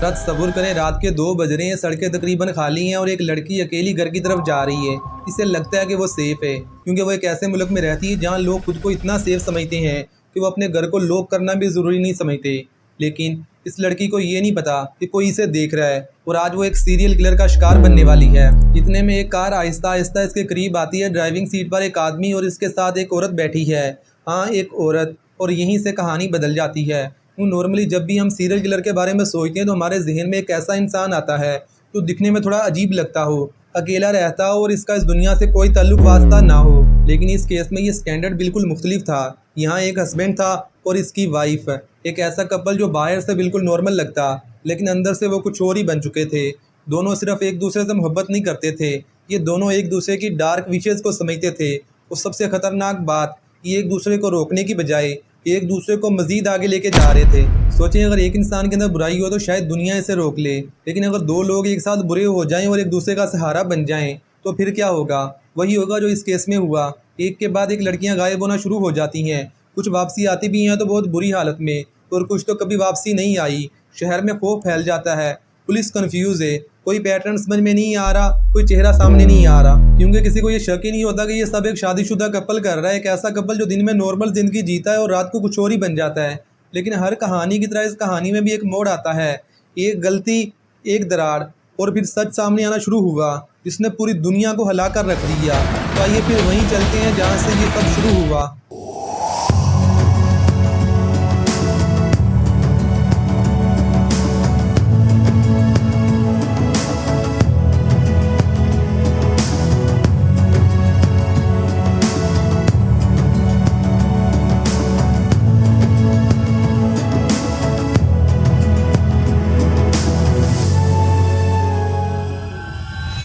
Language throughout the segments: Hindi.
रत सब्र करें, रात के 2 बज रहे हैं, सड़कें तकरीबन खाली हैं और एक लड़की अकेली घर की तरफ जा रही है। इसे लगता है कि वो सेफ़ है, क्योंकि वो एक ऐसे मुल्क में रहती है जहाँ लोग खुद को इतना सेफ समझते हैं कि वो अपने घर को लॉक करना भी ज़रूरी नहीं समझते। लेकिन इस लड़की को ये नहीं पता कि कोई इसे देख रहा है और आज वो एक सीरियल किलर का शिकार बनने वाली है। इतने में एक कार आहिस्ता आहिस्ता इसके करीब आती है। ड्राइविंग सीट पर एक आदमी और इसके साथ एक औरत बैठी है। हाँ, एक औरत। और यहीं से कहानी बदल जाती है। नॉर्मली जब भी हम सीरियल किलर के बारे में सोचते हैं तो हमारे जहन में एक ऐसा इंसान आता है जो दिखने में थोड़ा अजीब लगता हो, अकेला रहता हो और इसका इस दुनिया से कोई ताल्लुक वास्ता ना हो। लेकिन इस केस में ये स्टैंडर्ड बिल्कुल मुख्तलिफ था। यहाँ एक हस्बैंड था और इसकी वाइफ, एक ऐसा कपल जो बाहर से बिल्कुल नॉर्मल लगता लेकिन अंदर से वो कुछ और ही बन चुके थे। दोनों सिर्फ एक दूसरे से मोहब्बत नहीं करते थे, ये दोनों एक दूसरे की डार्क विशेज़ को समझते थे। और सबसे ख़तरनाक बात, ये एक दूसरे को रोकने की बजाय एक दूसरे को मज़ीद आगे लेके जा रहे थे। सोचें, अगर एक इंसान के अंदर बुराई हो तो शायद दुनिया इसे रोक ले, लेकिन अगर 2 लोग एक साथ बुरे हो जाएं और एक दूसरे का सहारा बन जाएं तो फिर क्या होगा? वही होगा जो इस केस में हुआ। एक के बाद एक लड़कियां गायब होना शुरू हो जाती हैं। कुछ वापसी आती भी हैं तो बहुत बुरी हालत में, और कुछ तो कभी वापसी नहीं आई। शहर में खौफ फैल जाता है, पुलिस कंफ्यूज है, कोई पैटर्न समझ में नहीं आ रहा, कोई चेहरा सामने नहीं आ रहा, क्योंकि किसी को ये शक ही नहीं होता कि ये सब एक शादीशुदा कपल कर रहा है। एक ऐसा कपल जो दिन में नॉर्मल ज़िंदगी जीता है और रात को कुछ और ही बन जाता है। लेकिन हर कहानी की तरह इस कहानी में भी एक मोड़ आता है। एक गलती, एक दरार, और फिर सच सामने आना शुरू हुआ जिसने पूरी दुनिया को हिला कर रख दिया। तो आइए फिर वहीं चलते हैं जहाँ से ये सब शुरू हुआ।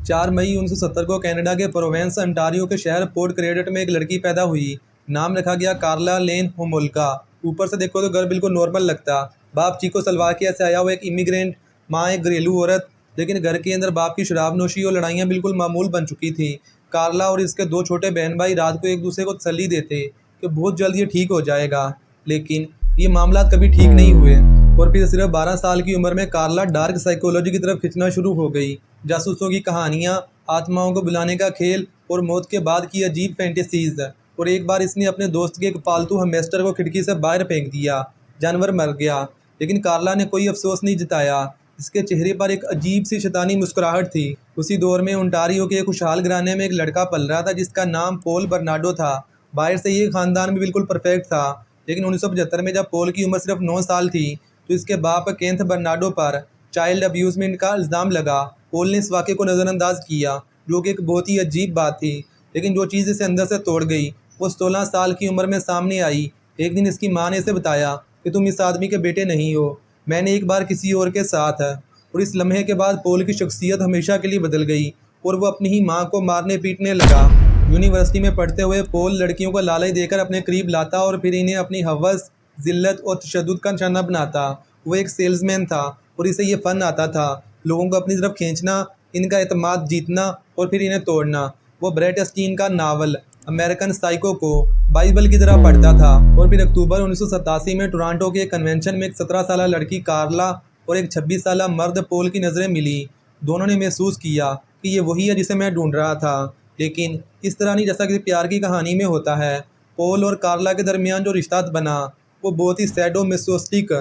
4 मई 1970 को कनाडा के प्रोवेंस अंटारियो के शहर पोर्ट क्रेडिट में एक लड़की पैदा हुई। नाम रखा गया कार्ला लेन होमोल्का। ऊपर से देखो तो घर बिल्कुल नॉर्मल लगता। बाप चेकोस्लोवाकिया से आया हुआ एक इमिग्रेंट, माँ एक घरेलू औरत। लेकिन घर के अंदर बाप की शराबनोशी और लड़ाइयाँ बिल्कुल मामूल बन चुकी थी। कार्ला और इसके 2 छोटे बहन भाई रात को एक दूसरे को तसल्ली देते कि बहुत जल्द ये ठीक हो जाएगा। लेकिन ये मामला कभी ठीक नहीं हुए और फिर सिर्फ 12 साल की उम्र में कार्ला डार्क साइकोलॉजी की तरफ खिंचना शुरू हो गई। जासूसों की कहानियाँ, आत्माओं को बुलाने का खेल और मौत के बाद की अजीब फैंटेसीज। और एक बार इसने अपने दोस्त के एक पालतू हैमस्टर को खिड़की से बाहर फेंक दिया। जानवर मर गया, लेकिन कार्ला ने कोई अफसोस नहीं जताया। इसके चेहरे पर एक अजीब सी शैतानी मुस्कुराहट थी। उसी दौर में ओंटारियो के एक खुशहाल घराने में एक लड़का पल रहा था जिसका नाम पॉल बर्नार्डो था। बाहर से ये खानदान भी बिल्कुल परफेक्ट था, लेकिन 1975 में जब पॉल की उम्र सिर्फ 9 साल थी तो इसके बाप केंथ बर्नार्डो पर चाइल्ड अब्यूजमेंट का इल्ज़ाम लगा। पॉल ने इस वाक़े को नज़रअंदाज किया, जो कि एक बहुत ही अजीब बात थी। लेकिन जो चीज़ इसे अंदर से तोड़ गई वो 16 साल की उम्र में सामने आई। एक दिन इसकी माँ ने इसे बताया कि तुम इस आदमी के बेटे नहीं हो, मैंने एक बार किसी और के साथ है। और इस लम्हे के बाद पॉल की शख्सियत हमेशा के लिए बदल गई और वो अपनी ही माँ को मारने पीटने लगा। यूनिवर्सिटी में पढ़ते हुए पॉल लड़कियों को लालच देकर अपने करीब लाता और फिर इन्हें अपनी हवस, जिल्लत और तशद्दुद का निशाना बनाता। वो एक सेल्समैन था और इसे ये फ़न आता था लोगों को अपनी तरफ खींचना, इनका एतमाद जीतना और फिर इन्हें तोड़ना। वो ब्रेट अस्टीन का नावल अमेरिकन साइको को बाइबल की तरह पढ़ता था। और फिर अक्टूबर 1987 में टोरंटो के एक कन्वेंशन में एक 17 साल लड़की कार्ला और एक 26 साल मर्द पॉल की नज़रें मिली। दोनों ने महसूस किया कि ये वही है जिसे मैं ढूंढ रहा था। लेकिन इस तरह नहीं जैसा कि प्यार की कहानी में होता है। पॉल और कार्ला के दरमियान जो रिश्ता बना वो बहुत ही सैडो मेसोस्टिक,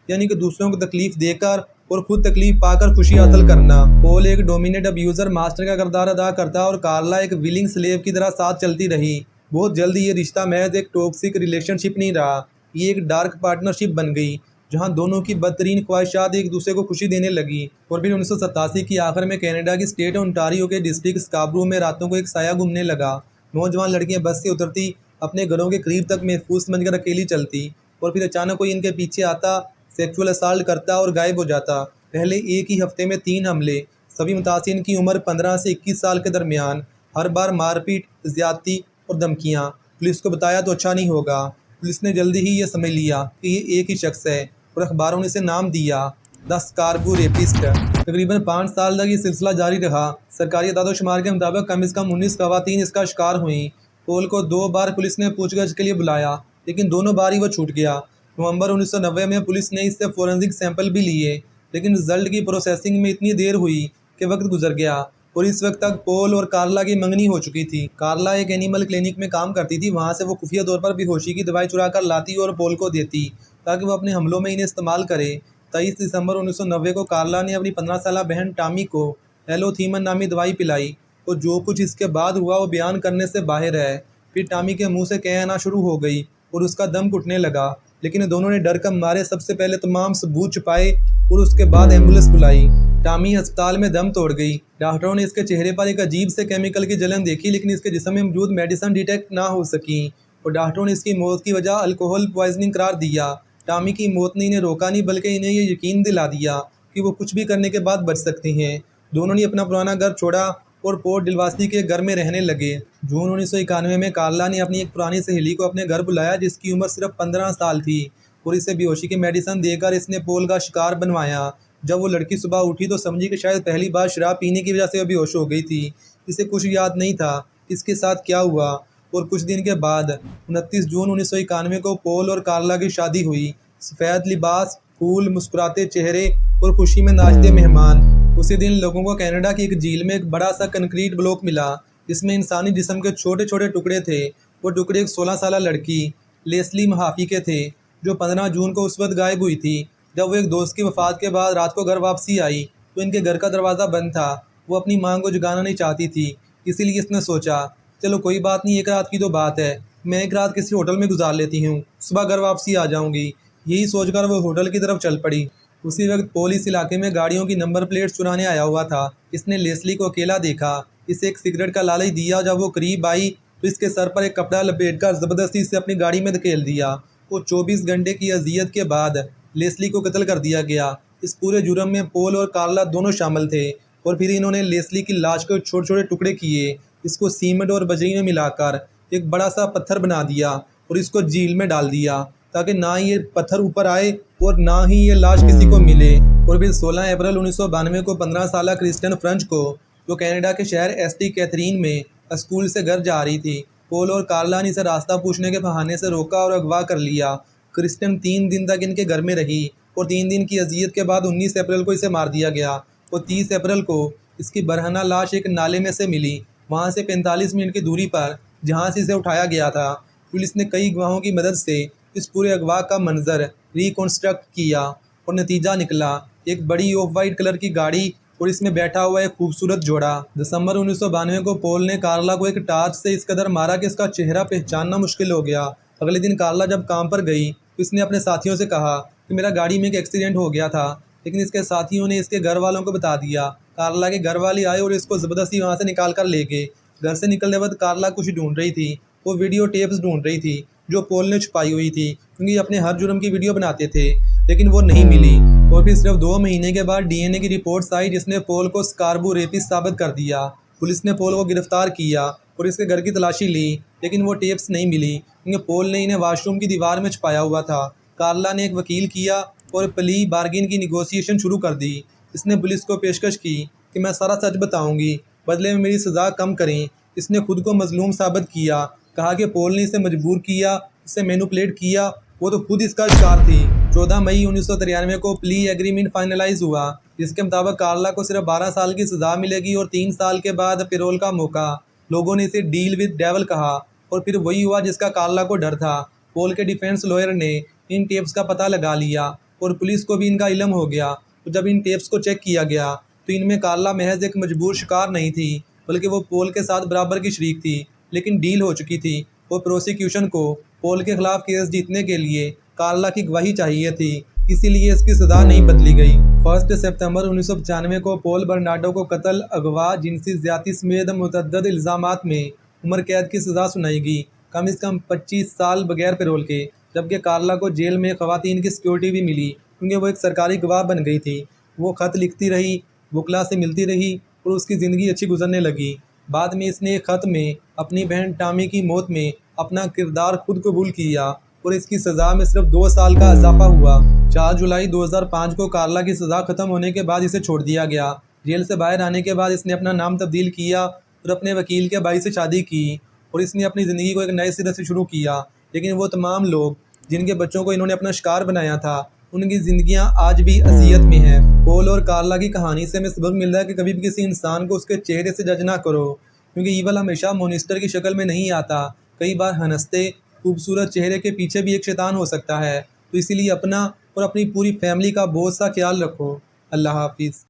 यानी कि दूसरों को तकलीफ़ देकर और खुद तकलीफ पाकर खुशी हासिल करना। पॉल एक डोमिनेट अब्यूज़र मास्टर का किरदार अदा करता और कार्ला एक विलिंग स्लेव की तरह साथ चलती रही। बहुत जल्दी ये रिश्ता महज एक टॉक्सिक रिलेशनशिप नहीं रहा, ये एक डार्क पार्टनरशिप बन गई जहां दोनों की बदतरीन ख्वाहिशात एक दूसरे को खुशी देने लगी। और फिर 1987 की आखिर में कनाडा की स्टेट ओंटारियो के डिस्ट्रिक्ट स्कार्बरो में रातों को एक साया घूमने लगा। नौजवान लड़कियां बस से उतरती, अपने घरों के करीब तक महफूज समझकर अकेली चलती और फिर अचानक कोई इनके पीछे आता, सेक्सुअल असाल्ट करता और गायब हो जाता। पहले एक ही हफ्ते में 3 हमले, सभी मुतासिन की उम्र 15 से 21 साल के दरमियान। हर बार मारपीट, ज़्यादती और धमकियाँ। पुलिस को बताया तो अच्छा नहीं होगा। पुलिस ने जल्दी ही ये समझ लिया कि ये एक ही शख्स है और अखबारों ने इसे नाम दिया द स्कार्बरो रेपिस्ट। तकरीबन 5 साल तक ये सिलसिला जारी रहा। सरकारी दादोशुमार के मुताबिक कम से कम 19 खवातीन इसका शिकार हुई। पॉल को 2 बार पुलिस ने पूछगछ के लिए बुलाया, लेकिन दोनों बार ही वो छूट गया। नवंबर 1990 में पुलिस ने इससे फोरेंसिक सैंपल भी लिए, लेकिन रिजल्ट की प्रोसेसिंग में इतनी देर हुई कि वक्त गुजर गया और इस वक्त तक पोल और कार्ला की मंगनी हो चुकी थी। कार्ला एक एनिमल क्लिनिक में काम करती थी। वहाँ से वो खुफिया तौर पर बेहोशी की दवाई चुरा कर लाती और पोल को देती ताकि वो अपने हमलों में इन्हें इस्तेमाल करे। 23 दिसंबर 1990 को कार्ला ने अपनी 15 साल बहन टामी को एलोथीमन नामी दवाई पिलाई और जो कुछ इसके बाद हुआ वो बयान करने से बाहर है। फिर टामी के मुंह से कह आना शुरू हो गई और उसका दम घुटने लगा, लेकिन दोनों ने डर के मारे सबसे पहले तमाम सबूत छुपाए और उसके बाद एम्बुलेंस बुलाई। टामी अस्पताल में दम तोड़ गई। डॉक्टरों ने इसके चेहरे पर एक अजीब से केमिकल की जलन देखी, लेकिन इसके जिस्म में मौजूद मेडिसिन डिटेक्ट ना हो सकी और डॉक्टरों ने इसकी मौत की वजह अल्कोहल पॉइजनिंग करार दिया। टामी की मौत ने इन्हें रोका नहीं, बल्कि इन्हें ये यकीन दिला दिया कि वो कुछ भी करने के बाद बच सकती हैं। दोनों ने अपना पुराना घर छोड़ा और पोर्ट डिलवासी के घर में रहने लगे। जून 1991 में कार्ला ने अपनी एक पुरानी सहेली को अपने घर बुलाया जिसकी उम्र सिर्फ 15 साल थी और इसे बेहोशी की मेडिसिन देकर इसने पोल का शिकार बनवाया। जब वो लड़की सुबह उठी तो समझी कि शायद पहली बार शराब पीने की वजह से वो बेहोश हो गई थी। इसे कुछ याद नहीं था इसके साथ क्या हुआ और कुछ दिन के बाद 29 जून 1991 को पोल और कार्ला की शादी हुई। सफ़ेद लिबास, फूल, मुस्कुराते चेहरे और खुशी में नाचते मेहमान। उसी दिन लोगों को कनाडा की एक झील में एक बड़ा सा कंक्रीट ब्लॉक मिला जिसमें इंसानी जिस्म के छोटे छोटे टुकड़े थे। वो टुकड़े एक 16 साल लड़की लेस्ली महाफी के थे जो 15 जून को उस वक्त गायब हुई थी। जब वो एक दोस्त की वफात के बाद रात को घर वापसी आई तो इनके घर का दरवाज़ा बंद था। वो अपनी मां को जगाना नहीं चाहती थी, इसीलिए इसने सोचा चलो कोई बात नहीं, एक रात की तो बात है, मैं एक रात किसी होटल में गुजार लेती हूँ, सुबह घर वापसी आ जाऊँगी। यही सोचकर वो होटल की तरफ चल पड़ी। उसी वक्त पुलिस इलाके में गाड़ियों की नंबर प्लेट चुराने आया हुआ था। इसने लेस्ली को अकेला देखा, इसे एक सिगरेट का लालच दिया। जब वो करीब आई तो इसके सर पर एक कपड़ा लपेटकर ज़बरदस्ती से अपनी गाड़ी में धकेल दिया। वो 24 घंटे की अजियत के बाद लेस्ली को कत्ल कर दिया गया। इस पूरे जुर्म में पोल और कार्ला दोनों शामिल थे और फिर इन्होंने लेस्ली की लाश को छोटे छोटे टुकड़े किए, इसको सीमेंट और बजरी में मिलाकर एक बड़ा सा पत्थर बना दिया और इसको झील में डाल दिया ताकि ना ये पत्थर ऊपर आए और ना ही ये लाश किसी को मिले। और फिर 16 अप्रैल 1992 को 15 साल क्रिस्टियन फ्रेंच को जो कनाडा के शहर एसटी कैथरीन में स्कूल से घर जा रही थी, पोल और कार्ला ने इसे रास्ता पूछने के बहाने से रोका और अगवा कर लिया। क्रिस्टियन 3 दिन तक इनके घर में रही और 3 दिन की अजियत के बाद 19 अप्रैल को इसे मार दिया गया और 30 अप्रैल को इसकी बरहना लाश एक नाले में से मिली, वहाँ से 45 मिनट की दूरी पर जहाँ से इसे उठाया गया था। पुलिस ने कई गवाहों की मदद से इस पूरे अगवा का मंजर रिकॉन्स्ट्रक्ट किया और नतीजा निकला एक बड़ी ऑफ वाइट कलर की गाड़ी और इसमें बैठा हुआ एक खूबसूरत जोड़ा। दिसंबर 1992 को पोल ने कार्ला को एक टार्च से इस कदर मारा कि इसका चेहरा पहचानना मुश्किल हो गया। अगले दिन कार्ला जब काम पर गई तो इसने अपने साथियों से कहा कि मेरा गाड़ी में एक एक्सीडेंट हो गया था, लेकिन इसके साथियों ने इसके घर वालों को बता दिया। कार्ला के घर वाले आए और इसको ज़बरदस्ती वहाँ से निकाल कर ले गए। घर से निकलने वक्त कार्ला कुछ ढूंढ रही थी, वो वीडियो टेप्स ढूंढ रही थी जो पोल ने छुपाई हुई थी, क्योंकि अपने हर जुर्म की वीडियो बनाते थे, लेकिन वो नहीं मिली। और फिर सिर्फ 2 महीने के बाद डीएनए की रिपोर्ट्स आई जिसने पोल को स्कार्बो रेपिस्ट साबित कर दिया। पुलिस ने पोल को गिरफ्तार किया और इसके घर की तलाशी ली, लेकिन वो टेप्स नहीं मिली क्योंकि पोल ने इन्हें वॉशरूम की दीवार में छुपाया हुआ था। कार्ला ने एक वकील किया और प्ली बार्गिन की निगोशिएशन शुरू कर दी। इसने पुलिस को पेशकश की कि मैं सारा सच बताऊंगी, बदले में मेरी सज़ा कम करें। इसने खुद को मजलूम साबित किया, कहा कि पोल ने इसे मजबूर किया, इसे मैनिपुलेट किया, वो तो खुद इसका शिकार थी। 14 मई 1993 को प्ली एग्रीमेंट फाइनलाइज हुआ जिसके मुताबिक कार्ला को सिर्फ 12 साल की सज़ा मिलेगी और 3 साल के बाद पेरोल का मौका। लोगों ने इसे डील विद डेवल कहा और फिर वही हुआ जिसका कार्ला को डर था। पोल के डिफेंस लॉयर ने इन टेप्स का पता लगा लिया और पुलिस को भी इनका इल्म हो गया। तो जब इन टेप्स को चेक किया गया तो इनमें कार्ला महज एक मजबूर शिकार नहीं थी, बल्कि वो पोल के साथ बराबर की शरीक थी, लेकिन डील हो चुकी थी। वो प्रोसिक्यूशन को पोल के खिलाफ केस जीतने के लिए कार्ला की गवाही चाहिए थी, इसीलिए इसकी सज़ा नहीं बदली गई। 1 सितंबर 1995 को पोल बर्नार्डो को कत्ल, अगवा, जिनसी ज़्यादती समेत मुतअद्दिद इल्ज़ामात में उम्र कैद की सज़ा सुनाई गई, कम से कम 25 साल बगैर पेरोल के। जबकि कार्ला को जेल में ख़वातीन की सिक्योरिटी भी मिली क्योंकि वो एक सरकारी गवाह बन गई थी। वो ख़त लिखती रही, वकला से मिलती रही और उसकी ज़िंदगी अच्छी गुजरने लगी। बाद में इसने एक ख़त में अपनी बहन टामी की मौत में अपना किरदार खुद कबूल किया और इसकी सज़ा में सिर्फ 2 साल का इजाफा हुआ। 4 जुलाई 2005 को कार्ला की सज़ा ख़त्म होने के बाद इसे छोड़ दिया गया। जेल से बाहर आने के बाद इसने अपना नाम तब्दील किया और अपने वकील के भाई से शादी की और इसने अपनी ज़िंदगी को एक नए सिरे से शुरू किया। लेकिन वो तमाम लोग जिनके बच्चों को इन्होंने अपना शिकार बनाया था, उनकी ज़िंदगियाँ आज भी अज़ियत में हैं। पोल और कार्ला की कहानी से हमें सबक मिल रहा है कि कभी भी किसी इंसान को उसके चेहरे से जज ना करो, क्योंकि ईवल हमेशा मॉन्स्टर की शक्ल में नहीं आता। कई बार हंसते खूबसूरत चेहरे के पीछे भी एक शैतान हो सकता है। तो इसीलिए अपना और अपनी पूरी फैमिली का बहुत सा ख्याल रखो। अल्लाह हाफिज़।